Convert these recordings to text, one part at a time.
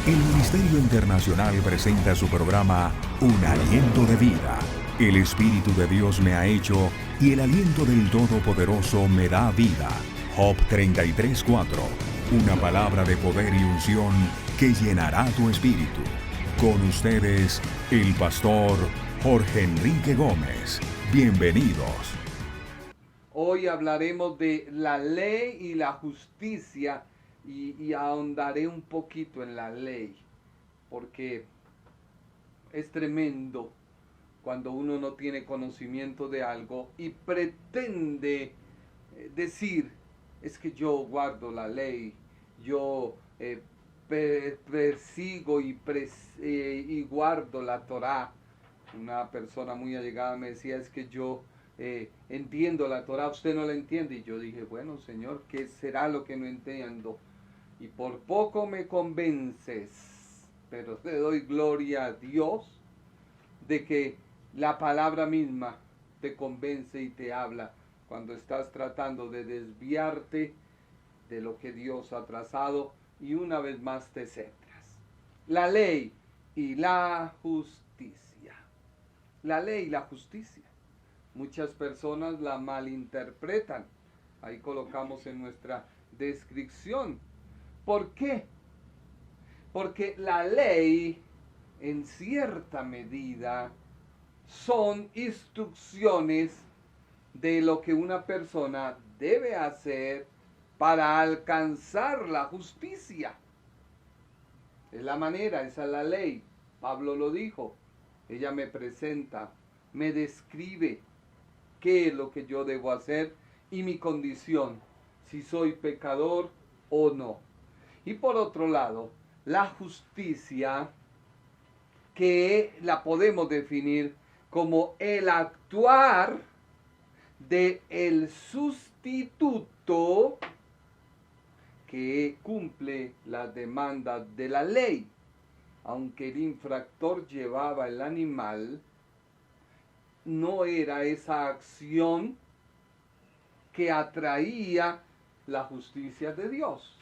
El Ministerio Internacional presenta su programa Un Aliento de Vida. El Espíritu de Dios me ha hecho y el aliento del Todopoderoso me da vida. Job 33:4. Una palabra de poder y unción que llenará tu espíritu. Con ustedes, el pastor Jorge Enrique Gómez. Bienvenidos. Hoy hablaremos de la ley y la justicia y ahondaré un poquito en la ley, porque es tremendo cuando uno no tiene conocimiento de algo y pretende decir, es que yo guardo la ley, yo persigo y guardo la Torá. Una persona muy allegada me decía, es que yo entiendo la Torá, usted no la entiende. Y yo dije, bueno, Señor, ¿qué será lo que no entiendo? Y por poco me convences, pero te doy gloria a Dios de que la palabra misma te convence y te habla cuando estás tratando de desviarte de lo que Dios ha trazado y una vez más te centras. La ley y la justicia. La ley y la justicia. Muchas personas la malinterpretan. Ahí colocamos en nuestra descripción. ¿Por qué? Porque la ley, en cierta medida, son instrucciones de lo que una persona debe hacer para alcanzar la justicia. Es la manera, esa es la ley. Pablo lo dijo. Ella me presenta, me describe qué es lo que yo debo hacer y mi condición, si soy pecador o no. Y por otro lado, la justicia, que la podemos definir como el actuar de el sustituto que cumple las demandas de la ley. Aunque el infractor llevaba el animal, no era esa acción que atraía la justicia de Dios.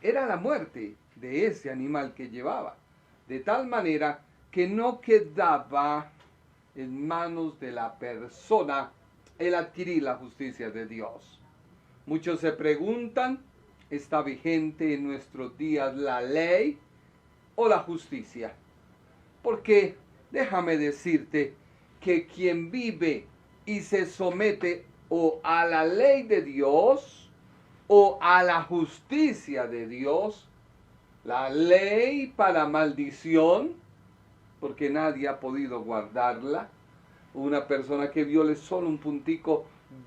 Era la muerte de ese animal que llevaba, de tal manera que no quedaba en manos de la persona el adquirir la justicia de Dios. Muchos se preguntan, ¿está vigente en nuestros días la ley o la justicia? Porque déjame decirte que quien vive y se somete o a la ley de Dios o a la justicia de Dios, la ley para maldición, porque nadie ha podido guardarla, una persona que viole solo un puntico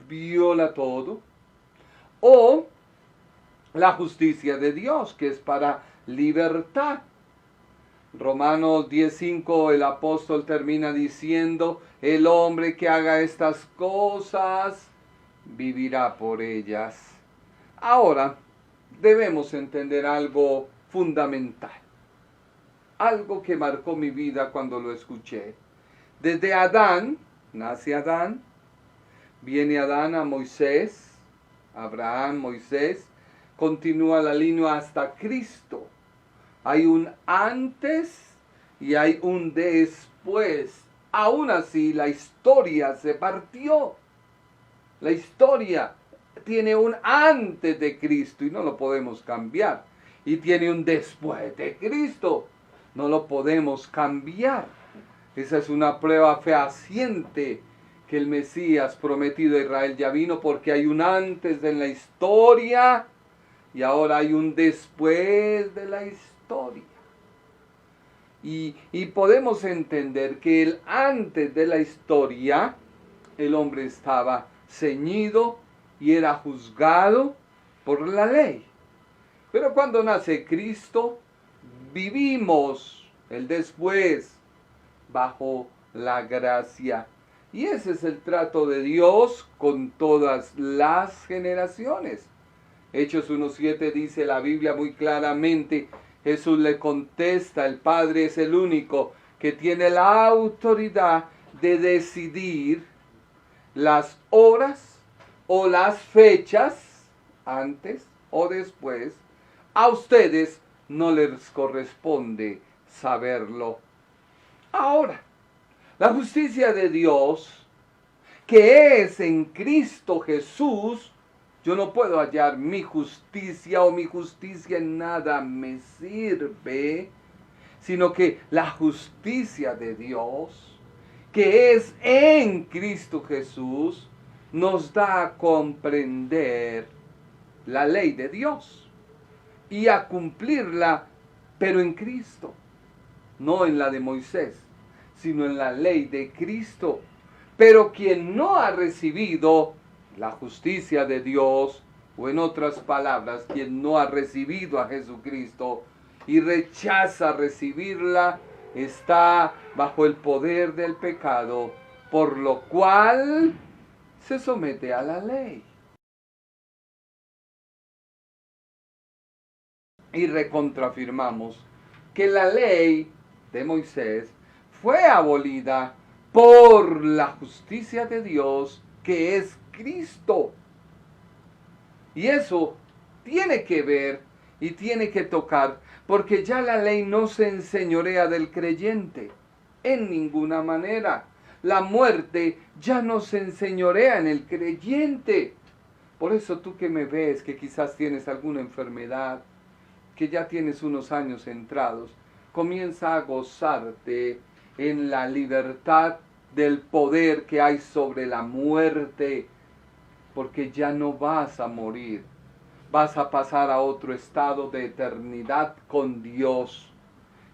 viola todo, o la justicia de Dios, que es para libertad. Romanos 10:5, el apóstol termina diciendo, el hombre que haga estas cosas vivirá por ellas. Ahora debemos entender algo fundamental, algo que marcó mi vida cuando lo escuché. Desde Adán, nace Adán, viene Adán a Moisés, Abraham, Moisés, continúa la línea hasta Cristo. Hay un antes y hay un después. Aún así, la historia se partió. La historia tiene un antes de Cristo y no lo podemos cambiar. Y tiene un después de Cristo. No lo podemos cambiar. Esa es una prueba fehaciente que el Mesías prometido a Israel ya vino, porque hay un antes en la historia y ahora hay un después de la historia. Y podemos entender que el antes de la historia, el hombre estaba ceñido y era juzgado por la ley. Pero cuando nace Cristo, vivimos el después bajo la gracia. Y ese es el trato de Dios con todas las generaciones. Hechos 1:7 dice la Biblia muy claramente, Jesús le contesta, el Padre es el único que tiene la autoridad de decidir las horas o las fechas, antes o después. A ustedes no les corresponde saberlo. Ahora, la justicia de Dios, que es en Cristo Jesús, yo no puedo hallar mi justicia o mi justicia en nada me sirve, sino que la justicia de Dios, que es en Cristo Jesús, nos da a comprender la ley de Dios y a cumplirla, pero en Cristo, no en la de Moisés, sino en la ley de Cristo. Pero quien no ha recibido la justicia de Dios, o en otras palabras, quien no ha recibido a Jesucristo y rechaza recibirla, está bajo el poder del pecado, por lo cual se somete a la ley. Y recontrafirmamos que la ley de Moisés fue abolida por la justicia de Dios, que es Cristo. Y eso tiene que ver y tiene que tocar, porque ya la ley no se enseñorea del creyente en ninguna manera. La muerte ya no se enseñorea en el creyente. Por eso tú que me ves, que quizás tienes alguna enfermedad, que ya tienes unos años entrados, comienza a gozarte en la libertad del poder que hay sobre la muerte, porque ya no vas a morir, vas a pasar a otro estado de eternidad con Dios.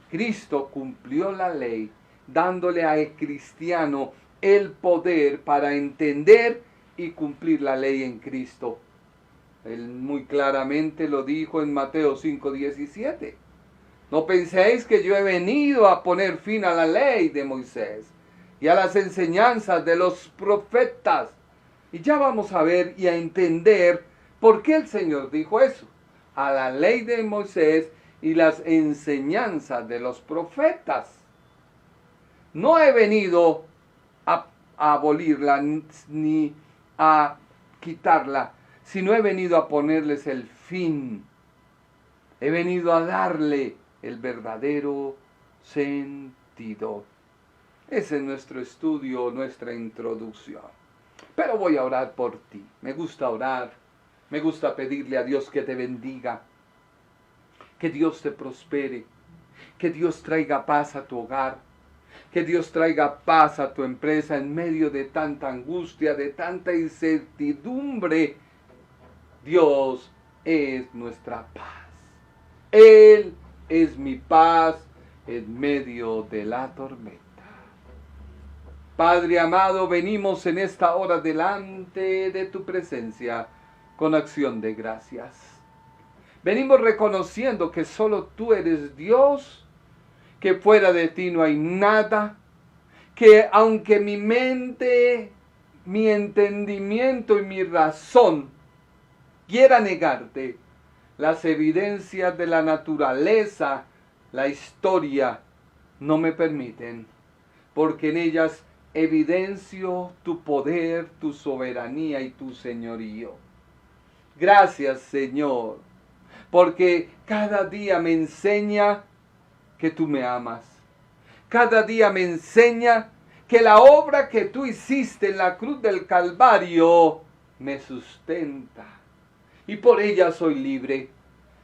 Cristo cumplió la ley, dándole al cristiano el poder para entender y cumplir la ley en Cristo. Él muy claramente lo dijo en Mateo 5:17. No penséis que yo he venido a poner fin a la ley de Moisés y a las enseñanzas de los profetas. Y ya vamos a ver y a entender por qué el Señor dijo eso. A la ley de Moisés y las enseñanzas de los profetas. No he venido a abolirla ni a quitarla, sino he venido a ponerles el fin. He venido a darle el verdadero sentido. Ese es nuestro estudio, nuestra introducción. Pero voy a orar por ti. Me gusta orar. Me gusta pedirle a Dios que te bendiga. Que Dios te prospere. Que Dios traiga paz a tu hogar. Que Dios traiga paz a tu empresa en medio de tanta angustia, de tanta incertidumbre. Dios es nuestra paz. Él es mi paz en medio de la tormenta. Padre amado, venimos en esta hora delante de tu presencia con acción de gracias. Venimos reconociendo que solo tú eres Dios, que fuera de ti no hay nada, que aunque mi mente, mi entendimiento y mi razón quiera negarte, las evidencias de la naturaleza, la historia, no me permiten, porque en ellas evidencio tu poder, tu soberanía y tu señorío. Gracias, Señor, porque cada día me enseña que tú me amas. Cada día me enseña que la obra que tú hiciste en la cruz del Calvario me sustenta. Y por ella soy libre.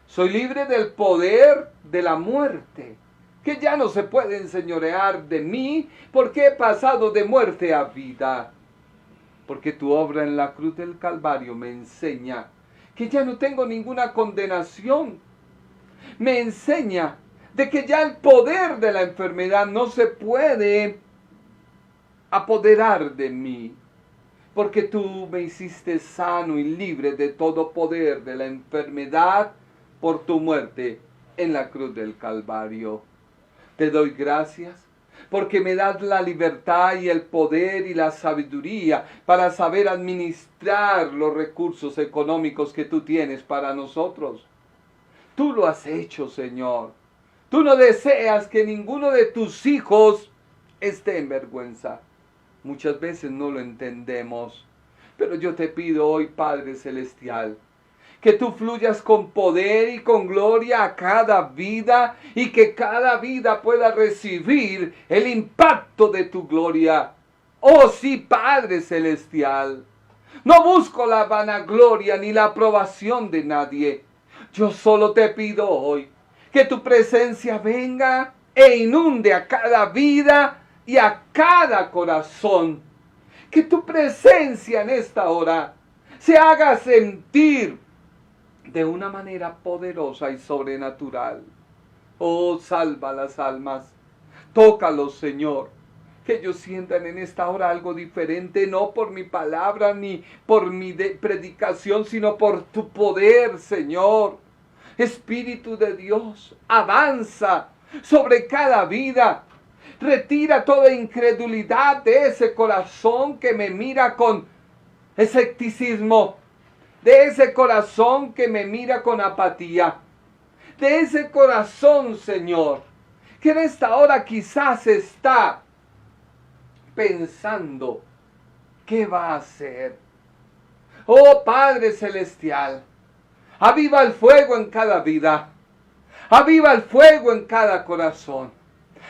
Soy libre del poder de la muerte, que ya no se puede enseñorear de mí, porque he pasado de muerte a vida. Porque tu obra en la cruz del Calvario me enseña que ya no tengo ninguna condenación. Me enseña de que ya el poder de la enfermedad no se puede apoderar de mí, porque tú me hiciste sano y libre de todo poder de la enfermedad por tu muerte en la cruz del Calvario. Te doy gracias porque me das la libertad y el poder y la sabiduría para saber administrar los recursos económicos que tú tienes para nosotros. Tú lo has hecho, Señor. Tú no deseas que ninguno de tus hijos esté en vergüenza. Muchas veces no lo entendemos, pero yo te pido hoy, Padre Celestial, Que tú fluyas con poder y con gloria a cada vida y que cada vida pueda recibir el impacto de tu gloria. Oh sí, Padre Celestial. No busco la vanagloria ni la aprobación de nadie. Yo solo te pido hoy que tu presencia venga e inunde a cada vida y a cada corazón. Que tu presencia en esta hora se haga sentir de una manera poderosa y sobrenatural. Oh, salva las almas. Tócalos, Señor. Que ellos sientan en esta hora algo diferente, no por mi palabra ni por mi predicación, sino por tu poder, Señor. Espíritu de Dios, avanza sobre cada vida. Retira toda incredulidad de ese corazón que me mira con escepticismo, de ese corazón que me mira con apatía, de ese corazón, Señor, que en esta hora quizás está pensando, ¿qué va a hacer? Oh Padre Celestial, aviva el fuego en cada vida, aviva el fuego en cada corazón,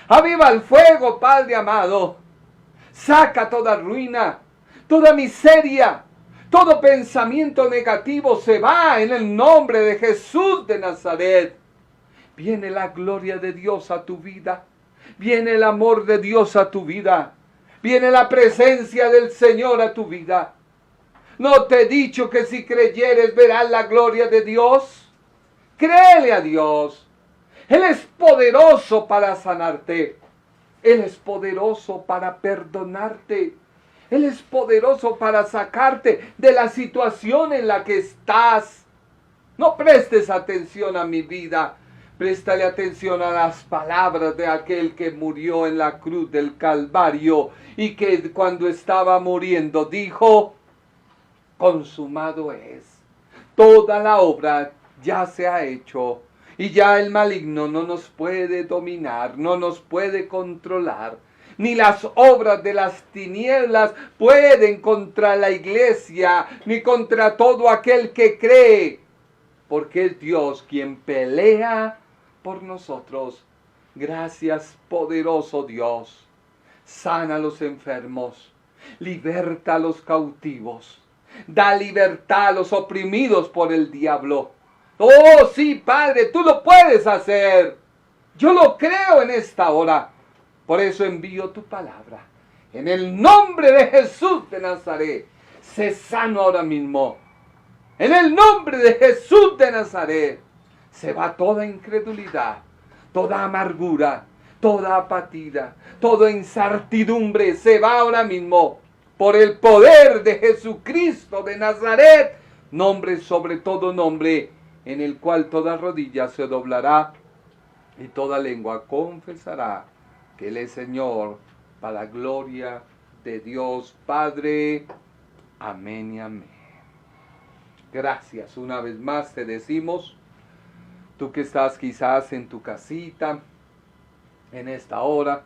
aviva el fuego, Padre amado, saca toda ruina, toda miseria, todo pensamiento negativo se va en el nombre de Jesús de Nazaret. Viene la gloria de Dios a tu vida, viene el amor de Dios a tu vida, viene la presencia del Señor a tu vida. ¿No te he dicho que si creyeres verás la gloria de Dios? Créele a Dios. Él es poderoso para sanarte. Él es poderoso para perdonarte. Él es poderoso para sacarte de la situación en la que estás. No prestes atención a mi vida. Préstale atención a las palabras de aquel que murió en la cruz del Calvario y que cuando estaba muriendo dijo, consumado es. Toda la obra ya se ha hecho y ya el maligno no nos puede dominar, no nos puede controlar. Ni las obras de las tinieblas pueden contra la iglesia, ni contra todo aquel que cree, porque es Dios quien pelea por nosotros. Gracias, poderoso Dios. Sana a los enfermos, liberta a los cautivos, da libertad a los oprimidos por el diablo. Oh, sí, Padre, tú lo puedes hacer. Yo lo creo en esta hora. Por eso envío tu palabra. En el nombre de Jesús de Nazaret, sé sano ahora mismo. En el nombre de Jesús de Nazaret, se va toda incredulidad, toda amargura, toda apatía, toda incertidumbre. Se va ahora mismo por el poder de Jesucristo de Nazaret. Nombre sobre todo nombre, en el cual toda rodilla se doblará y toda lengua confesará que Él es Señor, para la gloria de Dios Padre. Amén y amén. Gracias. Una vez más te decimos, tú que estás quizás en tu casita, en esta hora,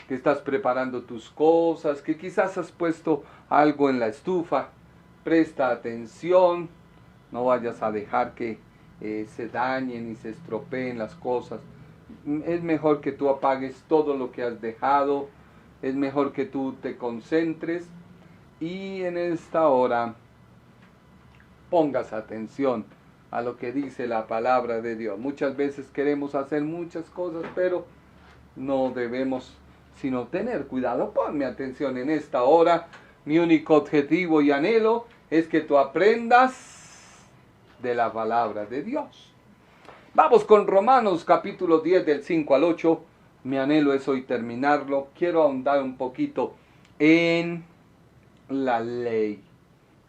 que estás preparando tus cosas, que quizás has puesto algo en la estufa, presta atención, no vayas a dejar que se dañen y se estropeen las cosas. Es mejor que tú apagues todo lo que has dejado, es mejor que tú te concentres y en esta hora pongas atención a lo que dice la palabra de Dios. Muchas veces queremos hacer muchas cosas, pero no debemos sino tener cuidado. Ponme atención en esta hora. Mi único objetivo y anhelo es que tú aprendas de la palabra de Dios. Vamos con Romanos capítulo 10 del 5 al 8. Mi anhelo es hoy terminarlo. Quiero ahondar un poquito en la ley.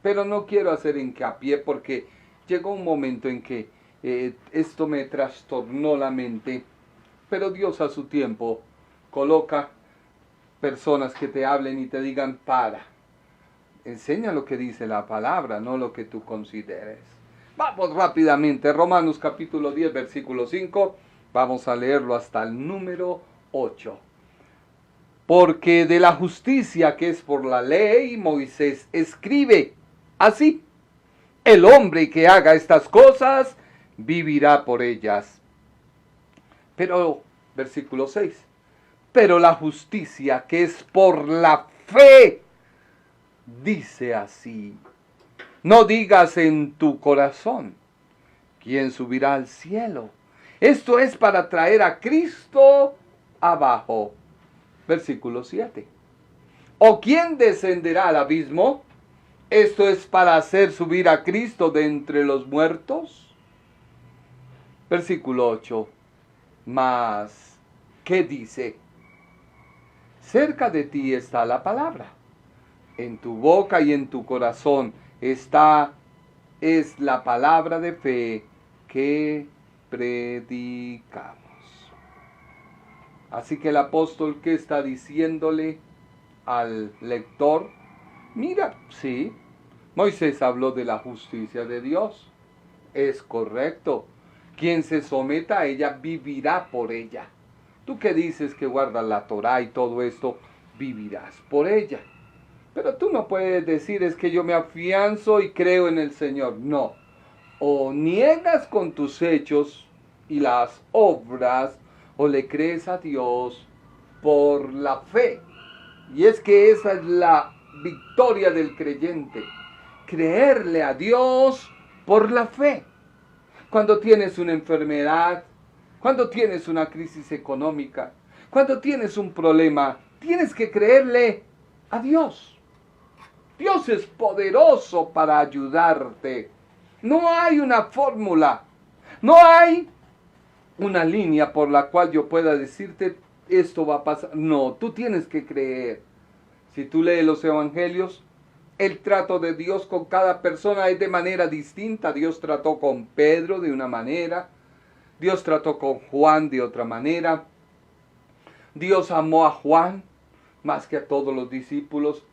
Pero no quiero hacer hincapié porque llegó un momento en que esto me trastornó la mente. Pero Dios a su tiempo coloca personas que te hablen y te digan para. Enseña lo que dice la palabra, no lo que tú consideres. Vamos rápidamente, Romanos capítulo 10, versículo 5, vamos a leerlo hasta el número 8. Porque de la justicia que es por la ley, Moisés escribe así: El hombre que haga estas cosas vivirá por ellas. Pero, versículo 6, pero la justicia que es por la fe, dice así, no digas en tu corazón, ¿quién subirá al cielo? Esto es para traer a Cristo abajo. Versículo 7. ¿O quién descenderá al abismo? Esto es para hacer subir a Cristo de entre los muertos. Versículo 8. Mas, ¿qué dice? Cerca de ti está la palabra. En tu boca y en tu corazón es la palabra de fe que predicamos. Así que el apóstol, ¿qué está diciéndole al lector? Mira, sí, Moisés habló de la justicia de Dios. Es correcto. Quien se someta a ella vivirá por ella. Tú que dices que guardas la Torá y todo esto, vivirás por ella. Pero tú no puedes decir es que yo me afianzo y creo en el Señor. No. O niegas con tus hechos y las obras, o le crees a Dios por la fe. Y es que esa es la victoria del creyente. Creerle a Dios por la fe. Cuando tienes una enfermedad, cuando tienes una crisis económica, cuando tienes un problema, tienes que creerle a Dios. Dios es poderoso para ayudarte. No hay una fórmula, no hay una línea por la cual yo pueda decirte esto va a pasar. No, tú tienes que creer. Si tú lees los evangelios, el trato de Dios con cada persona es de manera distinta. Dios trató con Pedro de una manera, Dios trató con Juan de otra manera. Dios amó a Juan más que a todos los discípulos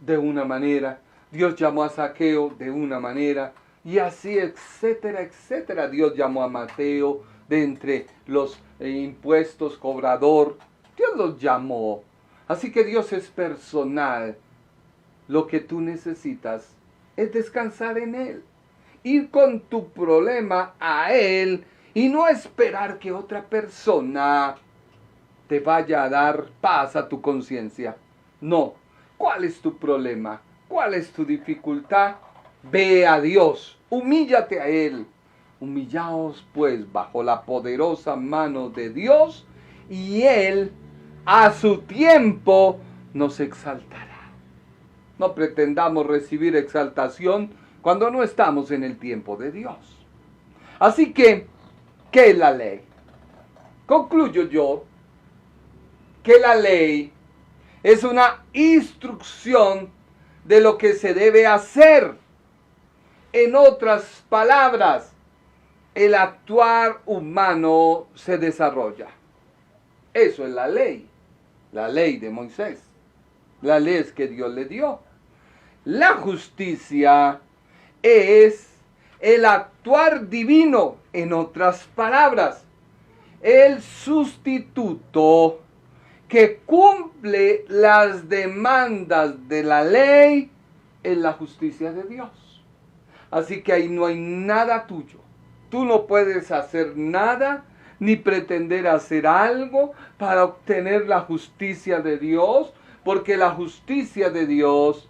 de una manera. Dios llamó a Zaqueo de una manera. Y así, etcétera, etcétera. Dios llamó a Mateo de entre los impuestos, cobrador. Dios los llamó. Así que Dios es personal. Lo que tú necesitas es descansar en Él. Ir con tu problema a Él y no esperar que otra persona te vaya a dar paz a tu conciencia. No. ¿Cuál es tu problema? ¿Cuál es tu dificultad? Ve a Dios, humíllate a Él. Humillaos pues bajo la poderosa mano de Dios y Él a su tiempo nos exaltará. No pretendamos recibir exaltación cuando no estamos en el tiempo de Dios. Así que, ¿qué es la ley? Concluyo yo que la ley es una instrucción de lo que se debe hacer. En otras palabras, el actuar humano se desarrolla. Eso es la ley de Moisés. La ley es que Dios le dio. La justicia es el actuar divino, en otras palabras, el sustituto que cumple las demandas de la ley en la justicia de Dios. Así que ahí no hay nada tuyo. Tú no puedes hacer nada ni pretender hacer algo para obtener la justicia de Dios, porque la justicia de Dios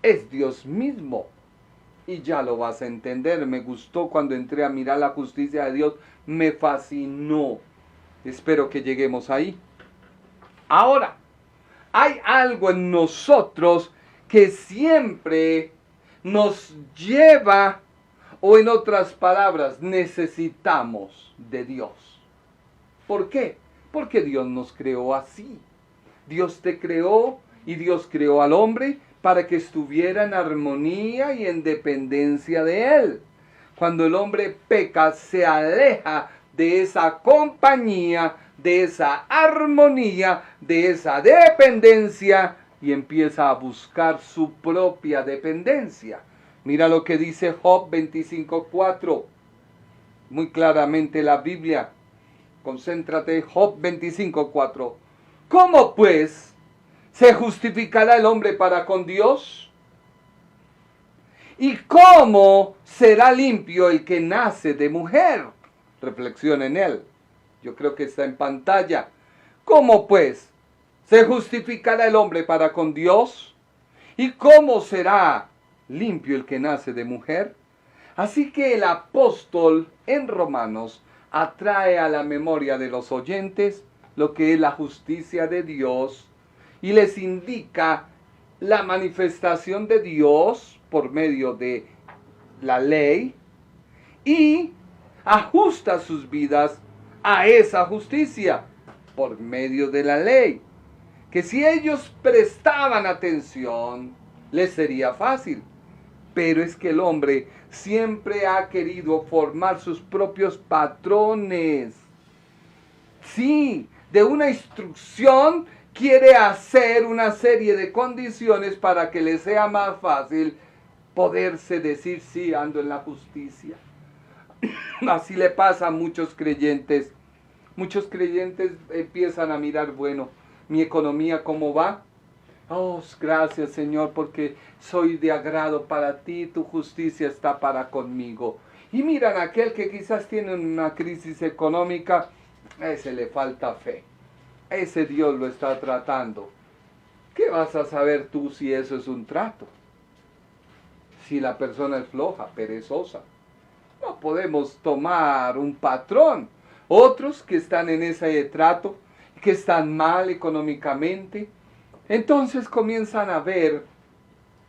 es Dios mismo. Y ya lo vas a entender. Me gustó cuando entré a mirar la justicia de Dios. Me fascinó. Espero que lleguemos ahí. Ahora, hay algo en nosotros que siempre nos lleva, o en otras palabras, necesitamos de Dios. ¿Por qué? Porque Dios nos creó así. Dios te creó y Dios creó al hombre para que estuviera en armonía y en dependencia de Él. Cuando el hombre peca, se aleja de esa compañía, de esa armonía, de esa dependencia y empieza a buscar su propia dependencia. Mira lo que dice Job 25:4. Muy claramente la Biblia. Concéntrate, Job 25:4. ¿Cómo pues se justificará el hombre para con Dios? ¿Y cómo será limpio el que nace de mujer? Reflexiona en él. Yo creo que está en pantalla. ¿Cómo pues se justificará el hombre para con Dios? ¿Y cómo será limpio el que nace de mujer? Así que el apóstol en Romanos atrae a la memoria de los oyentes lo que es la justicia de Dios y les indica la manifestación de Dios por medio de la ley y ajusta sus vidas a esa justicia por medio de la ley. Que si ellos prestaban atención, les sería fácil. Pero es que el hombre siempre ha querido formar sus propios patrones. Sí, de una instrucción quiere hacer una serie de condiciones para que le sea más fácil poderse decir, sí, ando en la justicia. Así le pasa a muchos creyentes. Muchos creyentes empiezan a mirar, bueno, mi economía cómo va. Oh, gracias Señor, porque soy de agrado para ti, tu justicia está para conmigo. Y miran a aquel que quizás tiene una crisis económica, a ese le falta fe. Ese Dios lo está tratando. ¿Qué vas a saber tú si eso es un trato? Si la persona es floja, perezosa. No podemos tomar un patrón. Otros que están en ese trato, que están mal económicamente, entonces comienzan a ver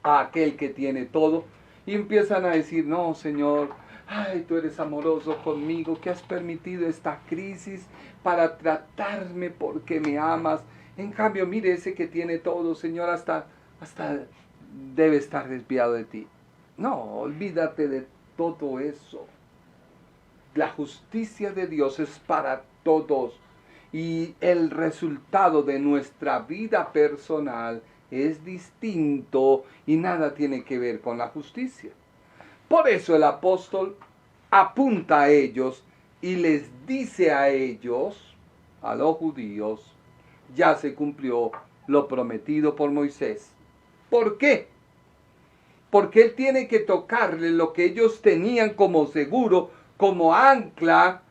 a aquel que tiene todo y empiezan a decir, no Señor, ay, tú eres amoroso conmigo, que has permitido esta crisis para tratarme porque me amas. En cambio, mire ese que tiene todo, Señor, hasta debe estar desviado de ti. No, olvídate de todo eso. La justicia de Dios es para todos. Y el resultado de nuestra vida personal es distinto y nada tiene que ver con la justicia. Por eso el apóstol apunta a ellos y les dice a ellos, a los judíos, ya se cumplió lo prometido por Moisés. ¿Por qué? Porque él tiene que tocarle lo que ellos tenían como seguro, como ancla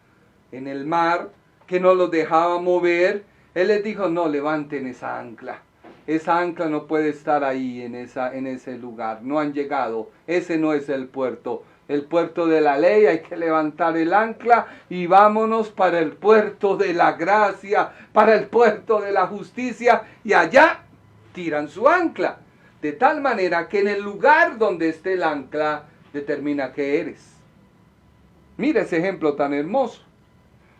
en el mar, que no los dejaba mover. Él les dijo, no, levanten esa ancla. Esa ancla no puede estar ahí en ese lugar. No han llegado. Ese no es el puerto. El puerto de la ley, hay que levantar el ancla y vámonos para el puerto de la gracia, para el puerto de la justicia, y allá tiran su ancla. De tal manera que en el lugar donde esté el ancla, determina qué eres. Mira ese ejemplo tan hermoso.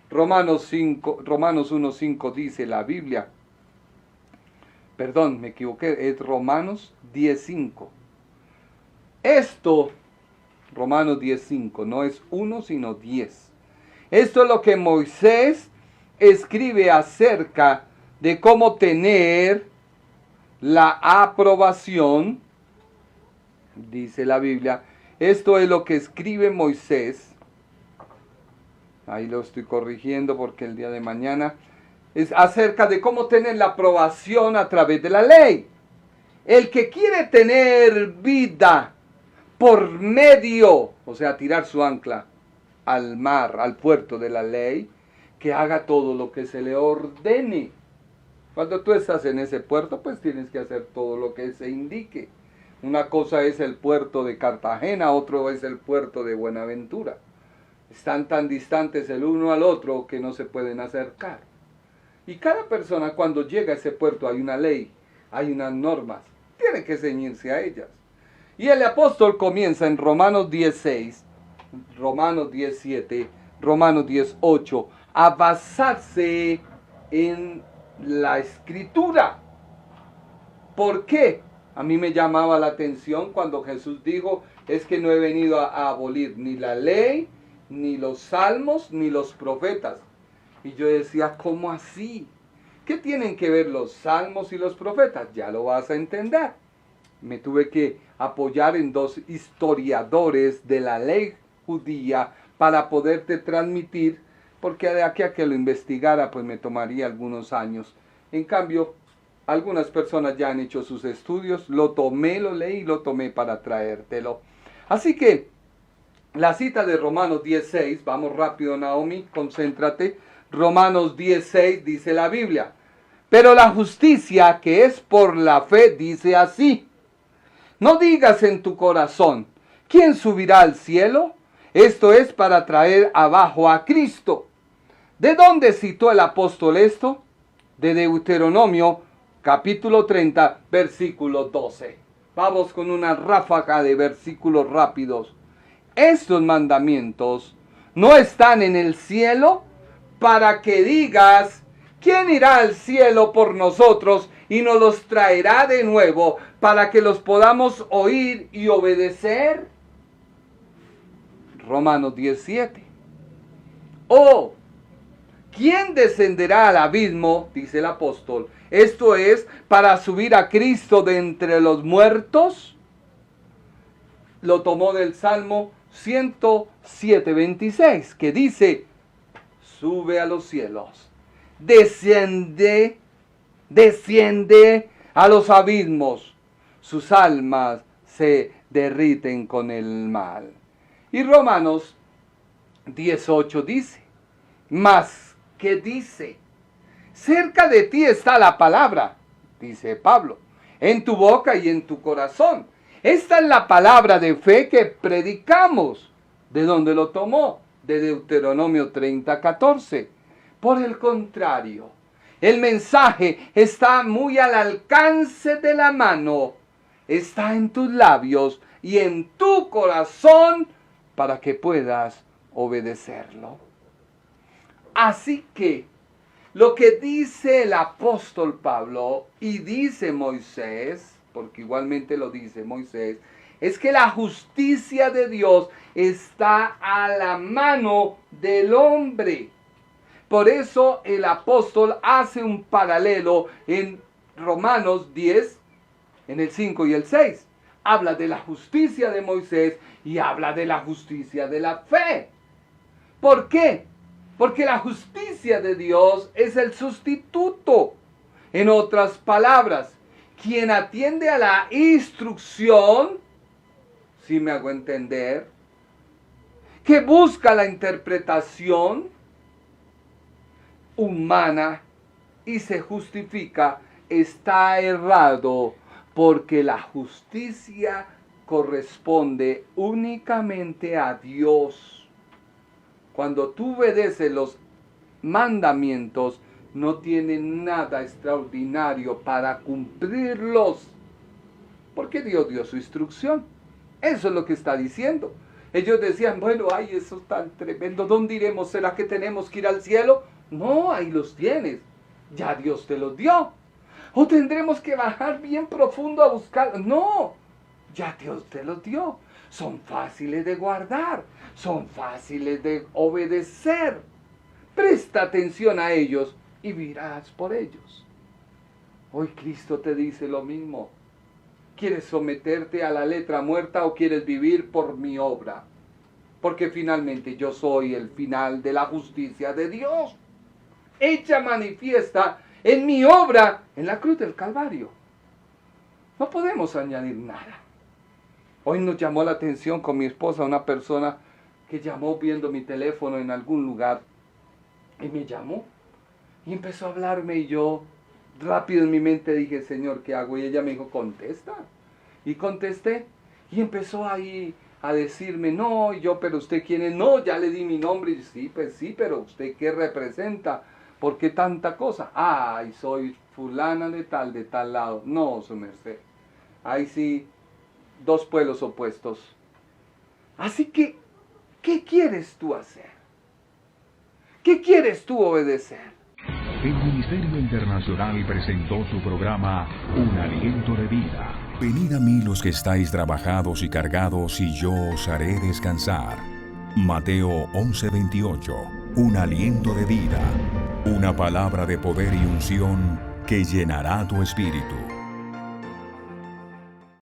Romanos 1:5 dice la Biblia. Perdón, me equivoqué, es Romanos 10:5. Esto, Romanos 10:5, no es 1 sino 10. Esto es lo que Moisés escribe acerca de cómo tener la aprobación, dice la Biblia. Esto es lo que escribe Moisés. Ahí lo estoy corrigiendo porque el día de mañana es acerca de cómo tener la aprobación a través de la ley. El que quiere tener vida por medio, o sea, tirar su ancla al mar, al puerto de la ley, que haga todo lo que se le ordene. Cuando tú estás en ese puerto, pues tienes que hacer todo lo que se indique. Una cosa es el puerto de Cartagena, otro es el puerto de Buenaventura. Están tan distantes el uno al otro que no se pueden acercar. Y cada persona cuando llega a ese puerto hay una ley, hay unas normas, tiene que ceñirse a ellas. Y el apóstol comienza en Romanos 10:6, Romanos 10:7, Romanos 10:8, a basarse en la escritura. ¿Por qué? A mí me llamaba la atención cuando Jesús dijo, es que no he venido a abolir ni la ley, ni los salmos, ni los profetas. Y yo decía, ¿cómo así? ¿Qué tienen que ver los salmos y los profetas? Ya lo vas a entender. Me tuve que apoyar en dos historiadores de la ley judía para poderte transmitir, porque de aquí a que lo investigara, pues me tomaría algunos años. En cambio, algunas personas ya han hecho sus estudios, lo tomé, lo leí y lo tomé para traértelo. Así que la cita de Romanos 10:6, vamos rápido Naomi, concéntrate. Romanos 10:6 dice la Biblia: pero la justicia que es por la fe dice así: no digas en tu corazón, ¿quién subirá al cielo? Esto es para traer abajo a Cristo. ¿De dónde citó el apóstol esto? De Deuteronomio capítulo 30, versículo 12. Vamos con una ráfaga de versículos rápidos. Estos mandamientos no están en el cielo para que digas: ¿quién irá al cielo por nosotros y nos los traerá de nuevo para que los podamos oír y obedecer? Romanos 17. Oh, ¿quién descenderá al abismo? Dice el apóstol. Esto es, para subir a Cristo de entre los muertos. Lo tomó del Salmo 107:26, que dice: sube a los cielos, desciende a los abismos, sus almas se derriten con el mal. Y Romanos 18 dice: mas, ¿qué dice? Cerca de ti está la palabra, dice Pablo, en tu boca y en tu corazón. Esta es la palabra de fe que predicamos. ¿De dónde lo tomó? De Deuteronomio 30:14. Por el contrario, el mensaje está muy al alcance de la mano. Está en tus labios y en tu corazón para que puedas obedecerlo. Así que lo que dice el apóstol Pablo y dice Moisés, porque igualmente lo dice Moisés, es que la justicia de Dios está a la mano del hombre. Por eso el apóstol hace un paralelo en Romanos 10, en el 5 y el 6. Habla de la justicia de Moisés y habla de la justicia de la fe. ¿Por qué? Porque la justicia de Dios es el sustituto. En otras palabras, quien atiende a la instrucción, si me hago entender, que busca la interpretación humana y se justifica, está errado, porque la justicia corresponde únicamente a Dios. Cuando tú obedeces los mandamientos, no tiene nada extraordinario para cumplirlos, porque Dios dio su instrucción. Eso es lo que está diciendo. Ellos decían: bueno, ay, eso es tan tremendo, ¿dónde iremos? ¿Será que tenemos que ir al cielo? No, ahí los tienes, ya Dios te los dio. ¿O tendremos que bajar bien profundo a buscar? No, ya Dios te los dio. Son fáciles de guardar, son fáciles de obedecer. Presta atención a ellos y vivirás por ellos. Hoy Cristo te dice lo mismo. ¿Quieres someterte a la letra muerta o quieres vivir por mi obra? Porque finalmente yo soy el final de la justicia de Dios, hecha manifiesta en mi obra en la cruz del Calvario. No podemos añadir nada. Hoy nos llamó la atención con mi esposa una persona que llamó viendo mi teléfono en algún lugar. Y me llamó y empezó a hablarme y yo rápido en mi mente dije: Señor, ¿qué hago? Y ella me dijo: contesta. Y contesté y empezó ahí a decirme: no, y yo, pero usted quién es. No, ya le di mi nombre. Y sí, pues sí, pero usted qué representa, ¿por qué tanta cosa? Ay, soy fulana de tal lado. No, su merced, ahí sí, dos pueblos opuestos. Así que, ¿qué quieres tú hacer? ¿Qué quieres tú obedecer? El Ministerio Internacional presentó su programa Un Aliento de Vida. Venid a mí los que estáis trabajados y cargados, y yo os haré descansar. Mateo 11:28. Un aliento de vida. Una palabra de poder y unción que llenará tu espíritu.